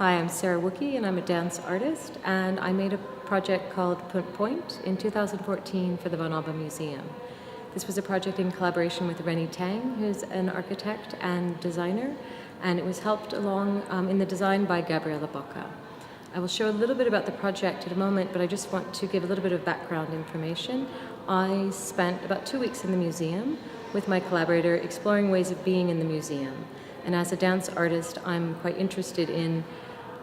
Hi, I'm Sara Wookey and I'm a dance artist, and I made a project called Punt.Point in 2014 for the Van Abbe Museum. This was a project in collaboration with Rennie Tang, who's an architect and designer, and it was helped along in the design by Gabriella Bocca. I will show a little bit about the project in a moment, but I just want to give a little bit of background information. I spent about 2 weeks in the museum with my collaborator exploring ways of being in the museum. And as a dance artist, I'm quite interested in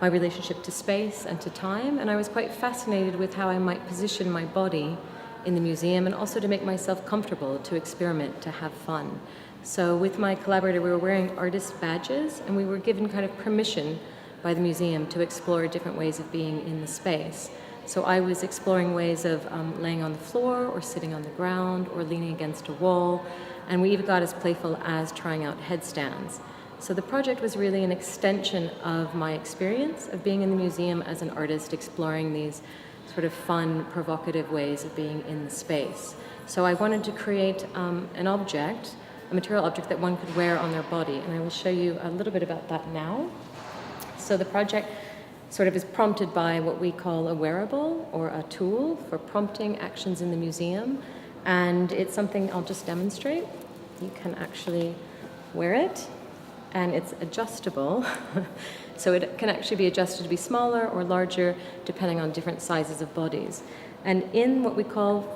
my relationship to space and to time, and I was quite fascinated with how I might position my body in the museum and also to make myself comfortable, to experiment, to have fun. So with my collaborator, we were wearing artist badges, and we were given kind of permission by the museum to explore different ways of being in the space. So I was exploring ways of laying on the floor or sitting on the ground or leaning against a wall, and we even got as playful as trying out headstands. So the project was really an extension of my experience of being in the museum as an artist, exploring these sort of fun, provocative ways of being in the space. So I wanted to create an object, a material object that one could wear on their body, and I will show you a little bit about that now. So the project sort of is prompted by what we call a wearable or a tool for prompting actions in the museum, and it's something I'll just demonstrate. You can actually wear it, and it's adjustable. So it can actually be adjusted to be smaller or larger depending on different sizes of bodies. And in what we call,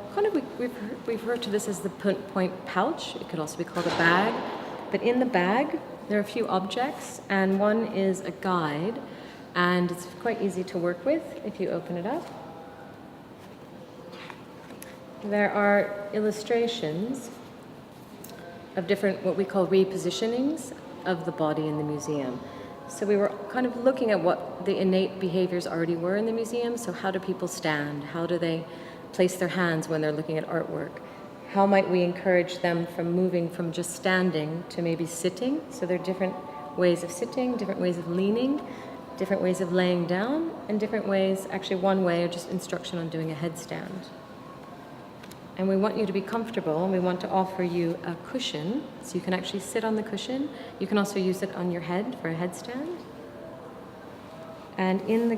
we refer to this as the Punt.Point pouch. It could also be called a bag. But in the bag, there are a few objects, and one is a guide, and it's quite easy to work with if you open it up. There are illustrations of different, what we call repositionings of the body in the museum. So we were kind of looking at what the innate behaviors already were in the museum. So how do people stand? How do they place their hands when they're looking at artwork? How might we encourage them from moving from just standing to maybe sitting? So there are different ways of sitting, different ways of leaning, different ways of laying down, and different ways, actually one way, or just instruction on doing a headstand. And we want you to be comfortable, and we want to offer you a cushion, so you can actually sit on the cushion. You can also use it on your head for a headstand. And in the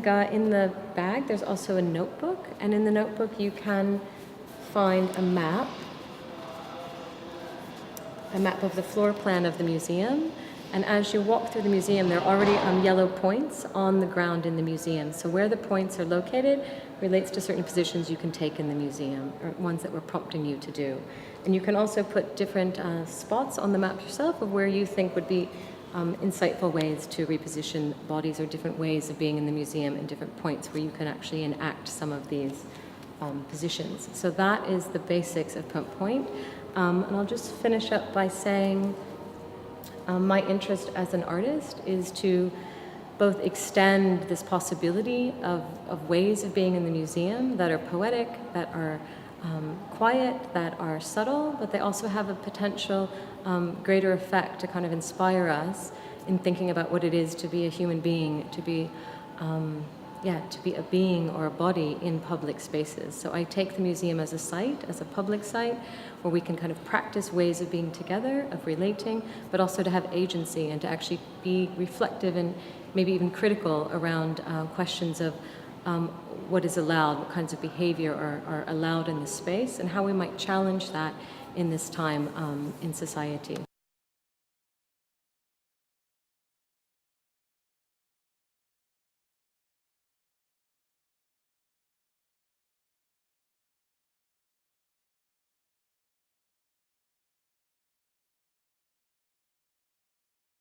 bag, there's also a notebook, and in the notebook you can find a map of the floor plan of the museum. And as you walk through the museum, there are already yellow points on the ground in the museum. So where the points are located relates to certain positions you can take in the museum, or ones that we're prompting you to do. And you can also put different spots on the map yourself of where you think would be insightful ways to reposition bodies, or different ways of being in the museum and different points where you can actually enact some of these positions. So that is the basics of Punt.Point. And I'll just finish up by saying my interest as an artist is to both extend this possibility of ways of being in the museum that are poetic, that are quiet, that are subtle, but they also have a potential greater effect to kind of inspire us in thinking about what it is to be a human being, to be a being or a body in public spaces. So I take the museum as a site, as a public site, where we can kind of practice ways of being together, of relating, but also to have agency and to actually be reflective and maybe even critical around questions of what is allowed, what kinds of behavior are allowed in the space, and how we might challenge that in this time in society.